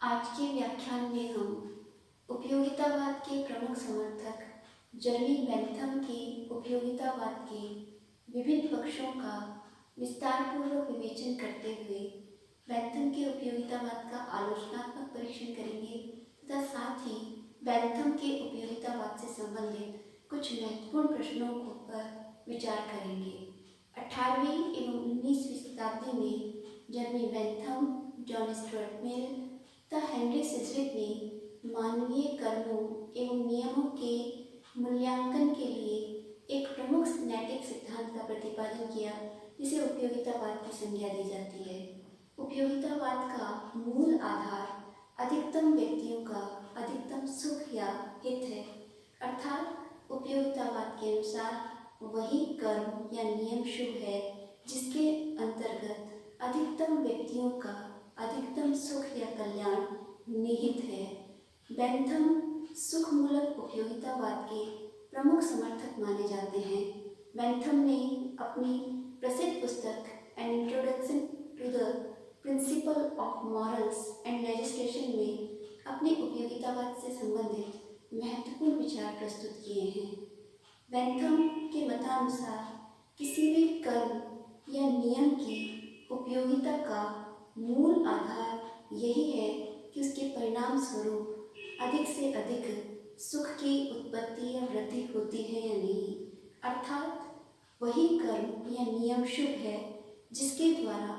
आज के व्याख्यान में हम उपयोगितावाद के प्रमुख समर्थक जर्मी बेंथम के उपयोगितावाद के विभिन्न पक्षों का विस्तारपूर्वक विवेचन करते हुए बेंथम के उपयोगितावाद का आलोचनात्मक परीक्षण करेंगे तथा साथ ही बेंथम के उपयोगितावाद से संबंधित कुछ महत्वपूर्ण प्रश्नों पर विचार करेंगे। 18वीं एवं 19वीं शताब्दी में जर्मी बेंथम, जॉन स्टुअर्ट मिल तथा हेनरी सिजविक ने मानवीय कर्मों एवं नियमों के मूल्यांकन के लिए एक प्रमुख नैतिक सिद्धांत का प्रतिपादन किया जिसे उपयोगितावाद की संज्ञा दी जाती है। उपयोगितावाद का मूल आधार अधिकतम व्यक्तियों का अधिकतम सुख या हित है, अर्थात उपयोगितावाद के अनुसार वही कर्म या नियम शुभ है जिसके अंतर्गत अधिकतम व्यक्तियों का अधिकतम सुख या कल्याण निहित है। बेंथम सुखमूलक उपयोगितावाद के प्रमुख समर्थक माने जाते हैं। बेंथम ने अपनी प्रसिद्ध पुस्तक An Introduction to the Principle of Morals and Legislation में अपने उपयोगितावाद से संबंधित महत्वपूर्ण विचार प्रस्तुत किए हैं। बेंथम के मतानुसार किसी भी कर्म या नियम की उपयोगिता का मूल आधार यही है कि उसके परिणाम स्वरूप अधिक से अधिक सुख की उत्पत्ति या वृद्धि होती है या नहीं, अर्थात वही कर्म या नियम शुभ है जिसके द्वारा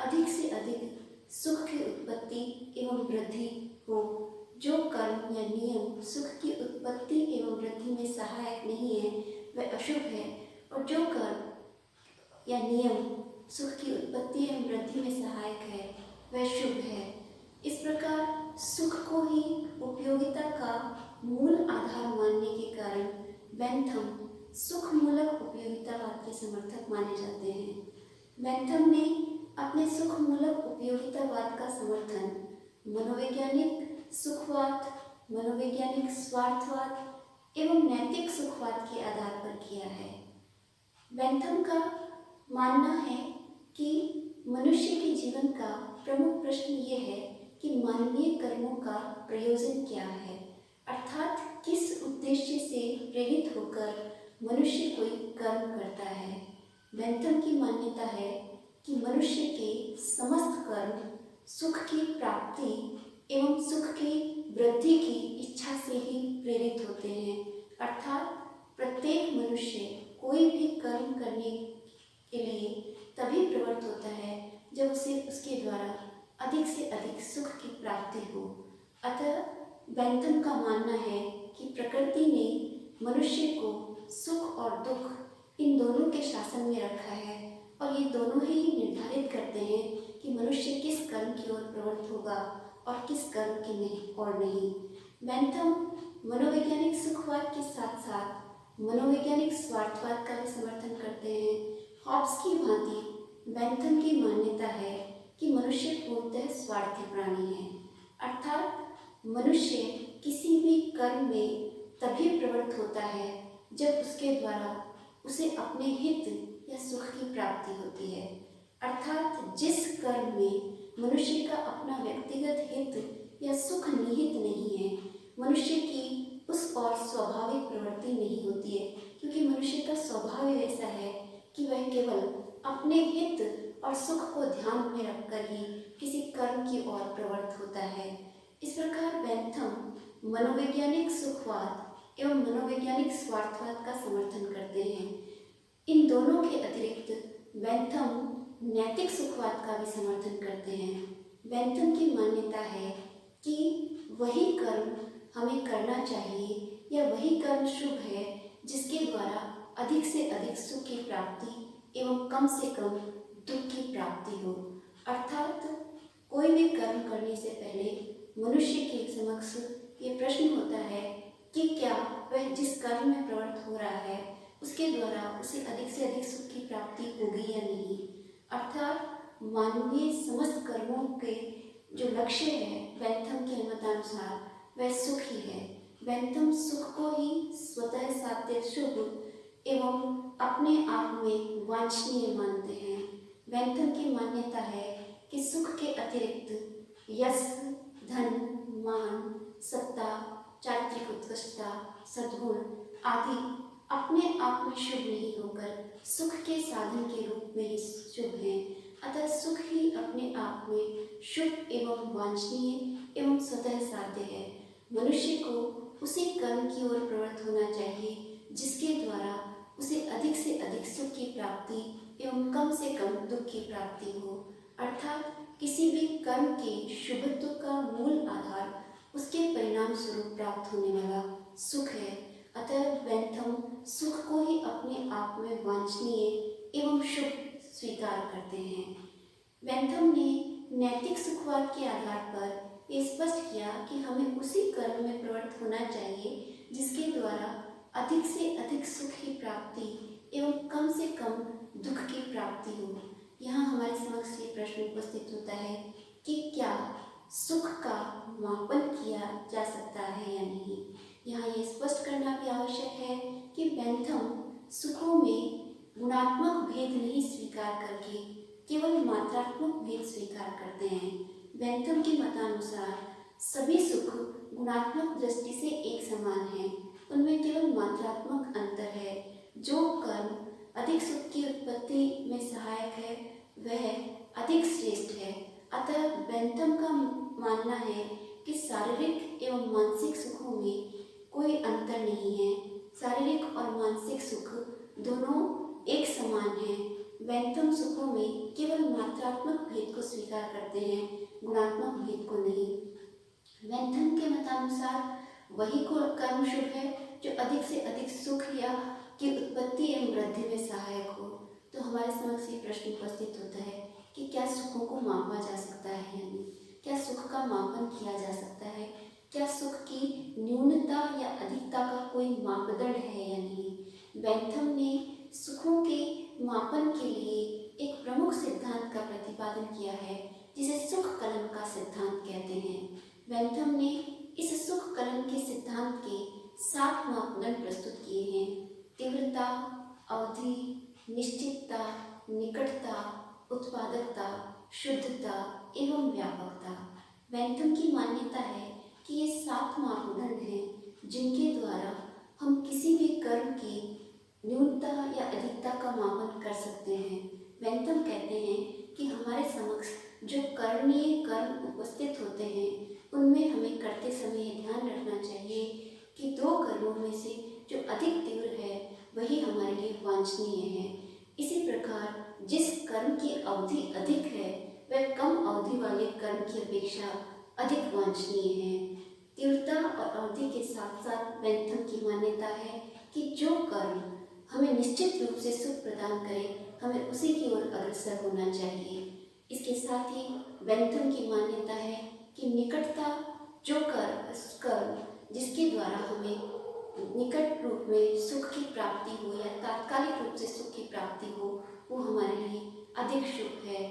अधिक से अधिक सुख की उत्पत्ति एवं वृद्धि हो। जो कर्म या नियम सुख की उत्पत्ति एवं वृद्धि में सहायक नहीं है वह अशुभ है, और जो कर्म या नियम सुख की उत्पत्ति एवं वृद्धि में सहायक है वह शुभ है। इस प्रकार सुख को ही उपयोगिता का मूल आधार मानने के कारण बेंथम सुखमूलक उपयोगितावाद के समर्थक माने जाते हैं। बेंथम ने अपने सुखमूलक उपयोगितावाद का समर्थन मनोवैज्ञानिक सुखवाद, मनोवैज्ञानिक स्वार्थवाद एवं नैतिक सुखवाद के आधार पर किया है। बेंथम का मानना है कि मनुष्य के जीवन का प्रमुख प्रश्न ये है कि मानवीय कर्मों का प्रयोजन क्या है, अर्थात किस उद्देश्य से प्रेरित होकर मनुष्य कोई कर्म करता है। बेंथम की मान्यता है कि मनुष्य के समस्त कर्म सुख की प्राप्ति एवं सुख की वृद्धि की इच्छा से ही प्रेरित होते हैं, अर्थात प्रत्येक मनुष्य कोई भी कर्म करने के लिए तभी प्रवृत्त होता है जब उसे उसके द्वारा अधिक से अधिक सुख की प्राप्ति हो। अतः बेंथम का मानना है कि प्रकृति ने मनुष्य को सुख और दुख इन दोनों के शासन में रखा है और ये दोनों ही निर्धारित करते हैं कि मनुष्य किस कर्म की ओर प्रवृत्त होगा और किस कर्म की नहीं। बेंथम मनोवैज्ञानिक सुखवाद के साथ साथ मनोवैज्ञानिक स्वार्थवाद का भी समर्थन करते हैं। हॉब्स की भांति बेंथम की मान्यता है कि मनुष्य पूर्णतः स्वार्थी प्राणी है, अर्थात मनुष्य किसी भी कर्म में तभी प्रवृत्त होता है जब उसके द्वारा उसे अपने हित या सुख की प्राप्ति होती है, अर्थात जिस कर्म में मनुष्य का अपना व्यक्तिगत हित या सुख निहित नहीं है, मनुष्य की उस ओर स्वाभाविक प्रवृत्ति नहीं होती है, क्योंकि मनुष्य का स्वभाव ऐसा है कि वह केवल अपने हित और सुख को ध्यान में रखकर ही किसी कर्म की ओर प्रवृत्त होता है। इस प्रकार बेंथम मनोवैज्ञानिक सुखवाद एवं मनोवैज्ञानिक स्वार्थवाद का समर्थन करते हैं। इन दोनों के अतिरिक्त बेंथम नैतिक सुखवाद का भी समर्थन करते हैं। बेंथम की मान्यता है कि वही कर्म हमें करना चाहिए या वही कर्म शुभ है जिसके द्वारा अधिक से अधिक सुख की प्राप्ति एवं कम से कम दुख की प्राप्ति हो, अर्थात कोई भी कर्म करने से पहले मनुष्य के समक्ष ये प्रश्न होता है कि क्या वह जिस कर्म में प्रवृत्त हो रहा है उसके द्वारा उसे अधिक से अधिक सुख की प्राप्ति होगी या नहीं, अर्थात मानवीय समस्त कर्मों के जो लक्ष्य है बेंथम के मतानुसार वह सुख ही है। बेंथम सुख को ही स्वतः साध्य शुभ एवं अपने आप में वांछनीय मानते हैं। बेंथम की मान्यता है कि सुख के अतिरिक्त यश, धन, मान, सत्ता, चारित्रिक उत्कृष्टता, सद्गुण आदि अपने आप में शुभ नहीं होकर सुख के साधन के रूप में ही शुभ हैं। अतः सुख ही अपने आप में शुभ एवं वांछनीय एवं स्वतः साध्य है। मनुष्य को उसी कर्म की ओर प्रवृत्त होना चाहिए जिसके द्वारा उसे अधिक से अधिक सुख की प्राप्ति एवं कम से कम दुख की प्राप्ति हो। अर्थात किसी भी कर्म के शुभत्व का मूल आधार उसके परिणाम स्वरूप प्राप्त होने वाला सुख है। अतः बेंथम सुख को ही अपने आप में वांछनीय एवं शुभ स्वीकार करते हैं। बेंथम ने नैतिक सुखवाद के आधार पर यह स्पष्ट किया कि हमें उसी कर्म में प्रवृत्त होना चाहिए जिसके द्वारा अधिक से अधिक सुख की प्राप्ति एवं कम से कम दुख की प्राप्ति हो। यहाँ हमारे समक्ष ये प्रश्न उपस्थित होता है कि क्या सुख का मापन किया जा सकता है या नहीं। यहाँ ये स्पष्ट करना भी आवश्यक है कि बेंथम सुखों में गुणात्मक भेद नहीं स्वीकार करके केवल मात्रात्मक भेद स्वीकार करते हैं। बेंथम के मतानुसार सभी सुख गुणात्मक दृष्टि से एक समान हैं, उनमें केवल मात्रात्मक अंतर है। जो कर्म अधिक सुख की उत्पत्ति में सहायक है वह अधिक श्रेष्ठ है। अतः बेंथम का मानना है कि शारीरिक एवं मानसिक सुखों में कोई अंतर नहीं है। शारीरिक और मानसिक सुख दोनों एक समान हैं। बेंथम सुखों में केवल मात्रात्मक भेद को स्वीकार करते हैं, गुणात्मक भेद को नहीं। बेंथम के मतानुसार वही कर्म शुभ है जो अधिक से अधिक सुख या की उत्पत्ति एवं वृद्धि में सहायक हो। तो हमारे समक्ष ये प्रश्न उपस्थित होता है कि क्या सुखों को मापा जा सकता है या नहीं, क्या सुख का मापन किया जा सकता है, क्या सुख की न्यूनता या अधिकता का कोई मापदंड है या नहीं। बेंथम ने सुखों के मापन के लिए एक प्रमुख सिद्धांत का प्रतिपादन किया है जिसे सुख कलन का सिद्धांत कहते हैं। बेंथम ने इस सुख कलन के सिद्धांत के 7 मापदंड प्रस्तुत किए हैं: तीव्रता, अवधि, निश्चितता, निकटता, उत्पादकता, शुद्धता एवं व्यापकता। बेंथम की मान्यता है कि ये 7 मापदंड हैं जिनके द्वारा हम किसी भी कर्म की न्यूनता या अधिकता का मापन कर सकते हैं। बेंथम कहते हैं कि हमारे समक्ष जो करणीय कर्म उपस्थित होते हैं उनमें हमें करते समय ये ध्यान रखना चाहिए कि 2 कर्मों में से जो अधिक तीव्र है वही हमारे लिए वांछनीय है। इसी प्रकार जिस कर्म की अवधि अधिक है वह कम अवधि वाले कर्म की अपेक्षा अधिक वांछनीय है। तीव्रता और अवधि के साथ साथ बेंथम की मान्यता है कि जो कर्म हमें निश्चित रूप से सुख प्रदान करे हमें उसी की ओर अग्रसर होना चाहिए। इसके साथ ही बेंथम की मान्यता है कि निकटता, जो कर्म जिसके द्वारा हमें निकट रूप में सुख की प्राप्ति हो या तात्कालिक रूप से सुख की प्राप्ति हो, वो हमारे लिए अधिक शुभ है।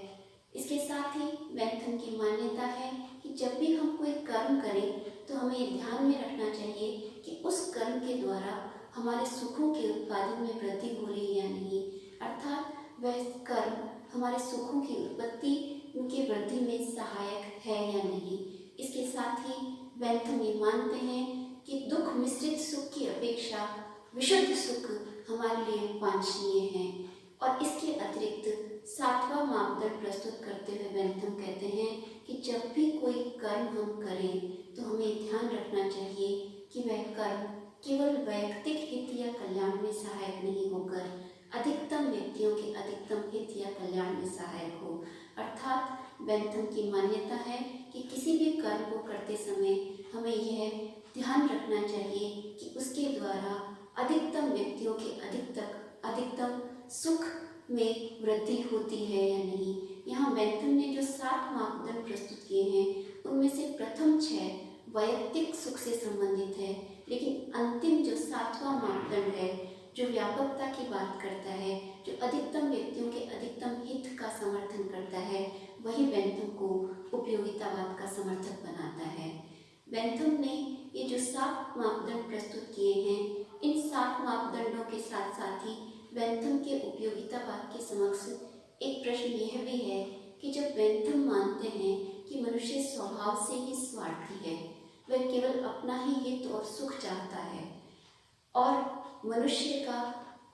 इसके साथ ही बेंथम की मान्यता है कि जब भी हम कोई कर्म करें तो हमें ये ध्यान में रखना चाहिए कि उस कर्म के द्वारा हमारे सुखों के उत्पादन में वृद्धि हो रही है या नहीं, अर्थात वह कर्म हमारे सुखों की उत्पत्ति उनकी वृद्धि में सहायक है या नहीं। इसके साथ ही बेंथम ये मानते हैं कि दुख मिश्रित सुख की अपेक्षा विशुद्ध सुख हमारे लिए वांछनीय है। और इसके अतिरिक्त 7वां मापदंड प्रस्तुत करते हुए बेंथम कहते हैं कि जब भी कोई कर्म हम करें तो हमें ध्यान रखना चाहिए कि वह कर्म केवल वैयक्तिक हित या कल्याण में सहायक नहीं होकर अधिकतम व्यक्तियों के अधिकतम हित या कल्याण में सहायक हो। अर्थात बेंथम की मान्यता है कि किसी भी कर्म को करते समय हमें यह ध्यान रखना चाहिए कि उसके द्वारा अधिकतम व्यक्तियों के अधिकतम सुख में वृद्धि होती है या नहीं। यहाँ बेंथम ने जो 7 मापदंड प्रस्तुत किए हैं उनमें से प्रथम 6 वैयक्तिक सुख से संबंधित है, लेकिन अंतिम जो 7वां मापदंड है जो व्यापकता की बात करता है, जो अधिकतम व्यक्तियों के अधिकतम हित का समर्थन करता है, वही बेंथम को उपयोगितावाद का समर्थक बनाता है। बेंथम ने ये जो 7 मापदंड प्रस्तुत किए हैं, इन 7 मापदंडों के साथ साथ ही बेंथम के उपयोगितावाद के समक्ष एक प्रश्न यह भी है कि जब बेंथम मानते हैं कि मनुष्य स्वभाव स्वभाव से ही स्वार्थी है। वह केवल अपना ही हित और सुख चाहता है और मनुष्य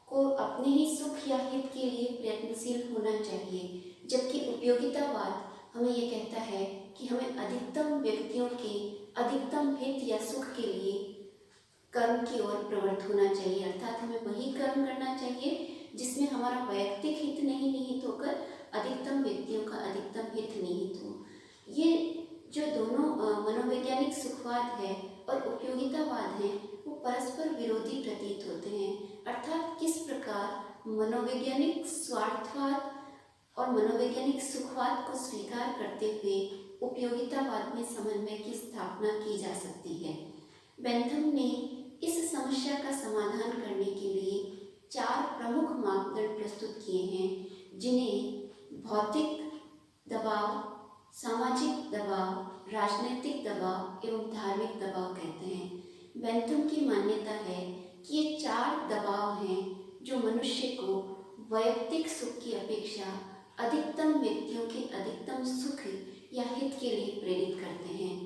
को अपने ही सुख या हित के लिए प्रयत्नशील होना चाहिए। जबकि उपयोगितावाद हमें ये कहता है कि हमें अधिकतम व्यक्तियों के अधिकतम हित या सुख के लिए कर्म की ओर प्रवृत्त होना चाहिए, अर्थात हमें वही कर्म करना चाहिए जिसमें हमारा वैयक्तिक हित नहीं निहित होकर अधिकतम व्यक्तियों का अधिकतम हित निहित हो। ये जो दोनों मनोवैज्ञानिक सुखवाद है और उपयोगितावाद है वो परस्पर विरोधी प्रतीत होते हैं। अर्थात किस प्रकार मनोवैज्ञानिक स्वार्थवाद और मनोवैज्ञानिक सुखवाद को स्वीकार करते हुए उपयोगितावाद में समन्वय की स्थापना की जा सकती है। बेंथम ने इस समस्या का समाधान करने के लिए 4 प्रमुख मापदंड प्रस्तुत किए हैं, जिन्हें भौतिक दबाव, सामाजिक दबाव, राजनीतिक दबाव एवं धार्मिक दबाव कहते हैं। बेंथम की मान्यता है कि ये 4 दबाव हैं जो मनुष्य को वैयक्तिक सुख की अपेक्षा अधिकतम व्यक्तियों के अधिकतम सुख या हित के लिए प्रेरित करते हैं।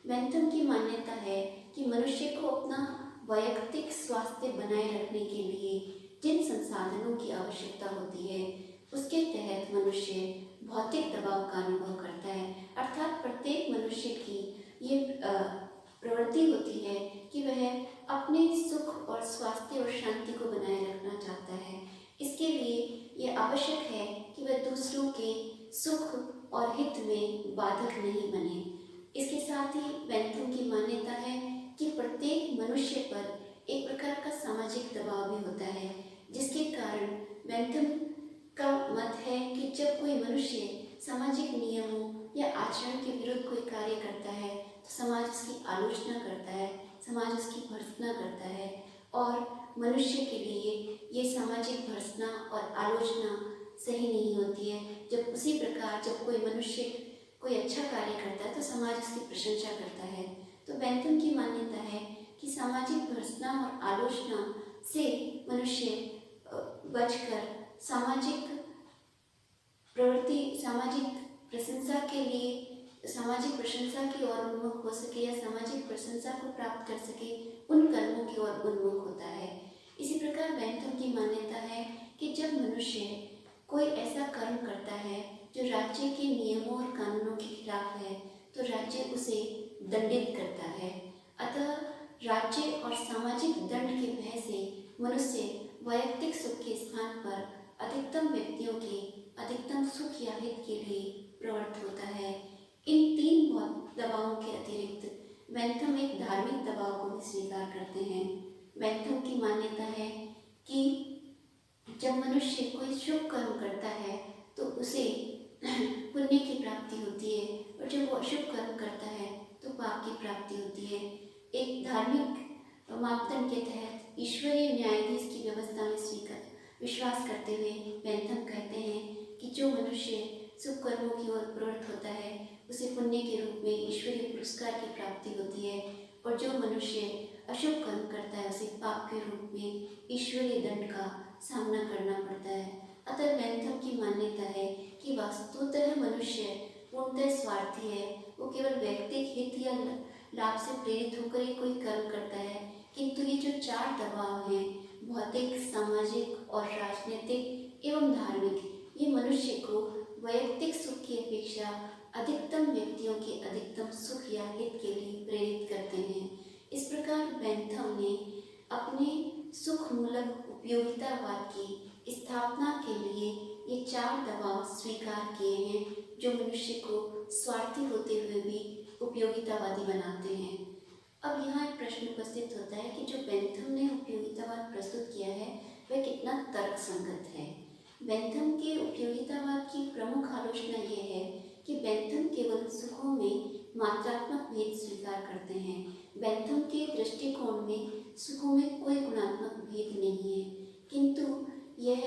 बेंथम की मान्यता है कि मनुष्य को अपना वैयक्तिक स्वास्थ्य बनाए रखने के लिए जिन संसाधनों की आवश्यकता होती है उसके तहत मनुष्य भौतिक दबाव का अनुभव करता है। अर्थात प्रत्येक मनुष्य की ये प्रवृत्ति होती है कि वह अपने सुख और स्वास्थ्य और शांति को बनाए रखना चाहता है। इसके लिए ये आवश्यक है कि वह दूसरों के सुख और हित में बाधक नहीं बने। इसके साथ ही बेंथम की मान्यता है कि प्रत्येक मनुष्य पर एक प्रकार का सामाजिक दबाव भी होता है, जिसके कारण बेंथम का मत है कि जब कोई मनुष्य सामाजिक नियमों या आचरण के विरुद्ध कोई कार्य करता है तो समाज उसकी आलोचना करता है, समाज उसकी भर्त्सना करता है और मनुष्य के लिए ये सामाजिक भर्त्सना और आलोचना सही नहीं होती है। जब उसी प्रकार जब कोई मनुष्य कोई अच्छा कार्य करता है तो समाज उसकी प्रशंसा करता है। तो बेंथम की मान्यता है कि सामाजिक भर्त्सना और आलोचना से मनुष्य बचकर सामाजिक प्रवृत्ति, सामाजिक प्रशंसा के लिए, सामाजिक प्रशंसा की ओर उन्मुख हो सके या सामाजिक प्रशंसा को प्राप्त कर सके, उन कर्मों की ओर उन्मुख होता है। इसी प्रकार बेंथम की मान्यता है कि जब मनुष्य कोई ऐसा कर्म करता है जो राज्य के नियमों और कानूनों के खिलाफ है तो राज्य उसे दंडित करता है। अतः राज्य और सामाजिक दंड के भय से मनुष्य वैयक्तिक सुख के स्थान पर अधिकतम व्यक्तियों के अधिकतम सुख या हित के लिए प्रवृत्त होता है। इन 3 दबावों के अतिरिक्त बेंथम एक धार्मिक दबाव को भी स्वीकार करते हैं। बेंथम की मान्यता है कि जब मनुष्य कोई शुभ कर्म करता है तो उसे पुण्य की प्राप्ति होती है और जब वो अशुभ कर्म करता है तो पाप की प्राप्ति होती है। एक धार्मिक मापदंड के तहत ईश्वरीय न्यायाधीश की व्यवस्था में विश्वास करते हुए बेंथम कहते हैं कि जो मनुष्य शुभ कर्मों की ओर प्रवृत्त होता है उसे पुण्य के रूप में ईश्वरीय पुरस्कार की प्राप्ति होती है और जो मनुष्य अशुभ कर्म करता है उसे पाप के रूप में ईश्वरीय दंड का सामना करना पड़ता है। अतः बेंथम की मान्यता है कि वास्तुतः मनुष्य पूर्णतः स्वार्थी है। वो केवल व्यक्तिगत हित या लाभ से प्रेरित होकर ही कोई कर्म करता है, किंतु ये जो 4 दबाव हैं भौतिक, सामाजिक और राजनीतिक एवं धार्मिक, ये मनुष्य को वैयक्तिक सुख की अपेक्षा अधिकतम व्यक्तियों के अधिकतम सुख या हित के लिए प्रेरित करते हैं। इस प्रकार बेंथम ने अपने सुख मूलक उपयोगितावाद की स्थापना के लिए ये 4 दबाव स्वीकार किए हैं जो मनुष्य को स्वार्थी होते हुए भी उपयोगितावादी बनाते हैं। अब यहाँ एक प्रश्न उपस्थित होता है कि जो बेंथम ने उपयोगितावाद प्रस्तुत किया है वह कितना तर्कसंगत है। बेंथम के उपयोगितावाद की प्रमुख आलोचना यह है कि बेंथम केवल सुखों में मात्रात्मक भेद स्वीकार करते हैं। बेंथम के दृष्टिकोण में सुखों में कोई गुणात्मक भेद नहीं है, किंतु यह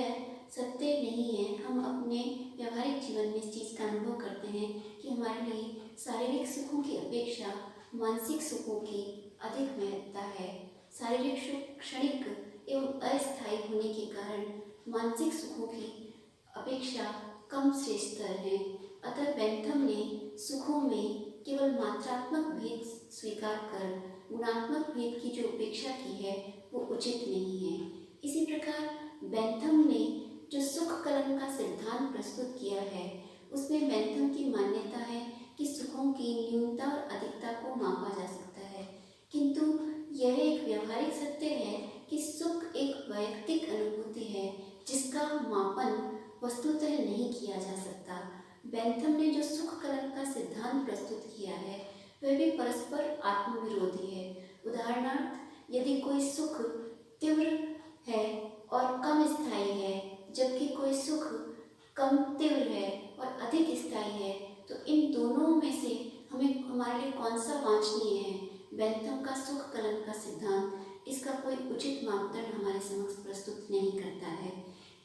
सत्य नहीं है। हम अपने व्यवहारिक जीवन में इस चीज़ का अनुभव करते हैं कि हमारे लिए शारीरिक सुखों की अपेक्षा मानसिक सुखों की अधिक महत्ता है। शारीरिक सुख क्षणिक एवं अस्थायी होने के कारण मानसिक सुखों की अपेक्षा कम श्रेष्ठतर है। अतः बेंथम ने सुखों में केवल केवल मात्रात्मक भेद स्वीकार कर गुणात्मक भेद की जो उपेक्षा की है वो उचित नहीं है। इसी प्रकार बेंथम ने जो सुख कलन का सिद्धांत प्रस्तुत किया है उसमें बेंथम की मान्यता है कि सुखों की न्यूनता और अधिकता को मापा जा सकता है, किंतु यह एक व्यवहारिक सत्य है कि सुख एक वैयक्तिक अनुभूति है जिसका मापन वस्तुतः नहीं किया जा सकता। बेंथम ने जो सुख कलन का सिद्धांत प्रस्तुत किया है वह भी परस्पर आत्मविरोधी है। उदाहरणार्थ, यदि कोई सुख तीव्र है और कम स्थायी है जबकि कोई सुख कम तीव्र है और अधिक स्थायी है, तो इन दोनों में से हमें हमारे लिए कौन सा वांछनीय है? बेंथम का सुख कलन का सिद्धांत इसका कोई उचित मापदंड हमारे समक्ष प्रस्तुत नहीं करता है।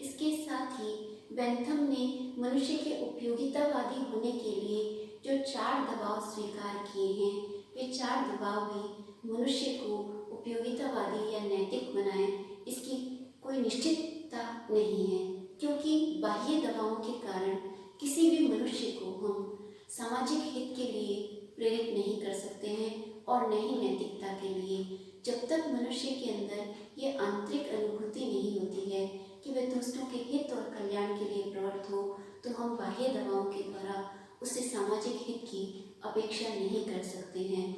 इसके साथ ही बेंथम ने मनुष्य के उपयोगितावादी होने के लिए जो 4 दबाव स्वीकार किए हैं वे 4 दबाव भी मनुष्य को उपयोगितावादी या नैतिक बनाए इसकी कोई निश्चितता नहीं है, क्योंकि बाह्य दबावों के कारण किसी भी मनुष्य को हम सामाजिक हित के लिए प्रेरित नहीं कर सकते हैं और न ही नैतिकता के लिए। जब तक मनुष्य के अंदर ये आंतरिक अनुभूति नहीं होती है कि वह दूसरों के हित और कल्याण के लिए प्रवृत्त हो, तो हम बाह्य दबावों के द्वारा उससे सामाजिक हित की अपेक्षा नहीं कर सकते हैं।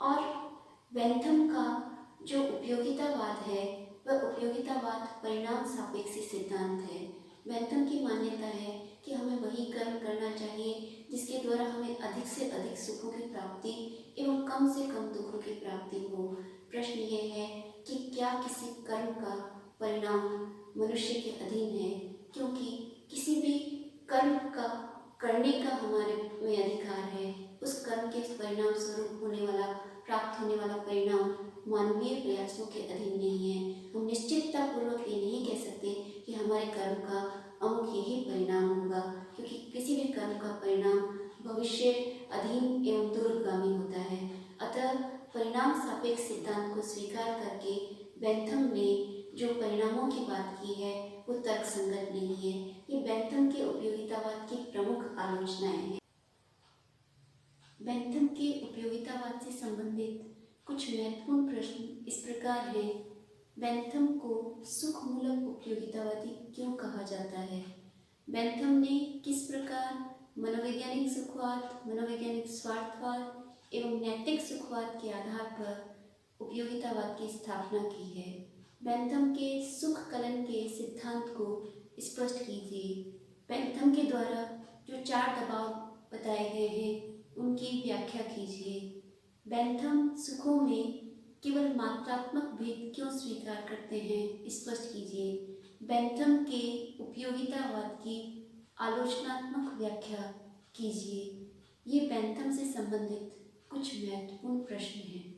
और बेंथम का जो उपयोगितावाद है वह उपयोगितावाद परिणाम सापेक्षी सिद्धांत है। बेंथम की मान्यता है कि हमें वही कर्म करना चाहिए जिसके द्वारा हमें अधिक से अधिक सुखों की प्राप्ति एवं कम से कम दुखों की प्राप्ति हो। प्रश्न यह है कि क्या किसी कर्म का परिणाम मनुष्य के अधीन है, क्योंकि किसी भी कर्म का करने का हमारे में अधिकार है। उस कर्म के परिणाम स्वरूप होने वाला प्राप्त होने वाला परिणाम मानवीय प्रयासों के अधीन नहीं है। हम निश्चितता पूर्वक ये नहीं कह सकते कि हमारे कर्म का अमुक यही परिणाम होगा, क्योंकि किसी भी कर्म का परिणाम भविष्य अधीन एवं दूरगामी होता है। अतः परिणाम सापेक्ष सिद्धांत को स्वीकार करके बेंथम ने जो परिणामों की बात की है वो तर्कसंगत नहीं है। ये बेंथम के उपयोगितावाद की प्रमुख आलोचनाएं हैं। बेंथम के उपयोगितावाद से संबंधित कुछ महत्वपूर्ण प्रश्न इस प्रकार है। बेंथम को सुखमूलक उपयोगितावादी क्यों कहा जाता है? बेंथम ने किस प्रकार मनोवैज्ञानिक सुखवाद, मनोवैज्ञानिक स्वार्थवाद एवं नैतिक सुखवाद के आधार पर उपयोगितावाद की स्थापना की है? बेंथम के सुख कलन के सिद्धांत को स्पष्ट कीजिए। बेंथम के द्वारा जो 4 दबाव बताए गए हैं उनकी व्याख्या कीजिए। बेंथम सुखों में केवल मात्रात्मक भेद क्यों स्वीकार करते हैं, स्पष्ट कीजिए। बेंथम के उपयोगितावाद की आलोचनात्मक व्याख्या कीजिए। ये बेंथम से संबंधित कुछ महत्वपूर्ण प्रश्न हैं।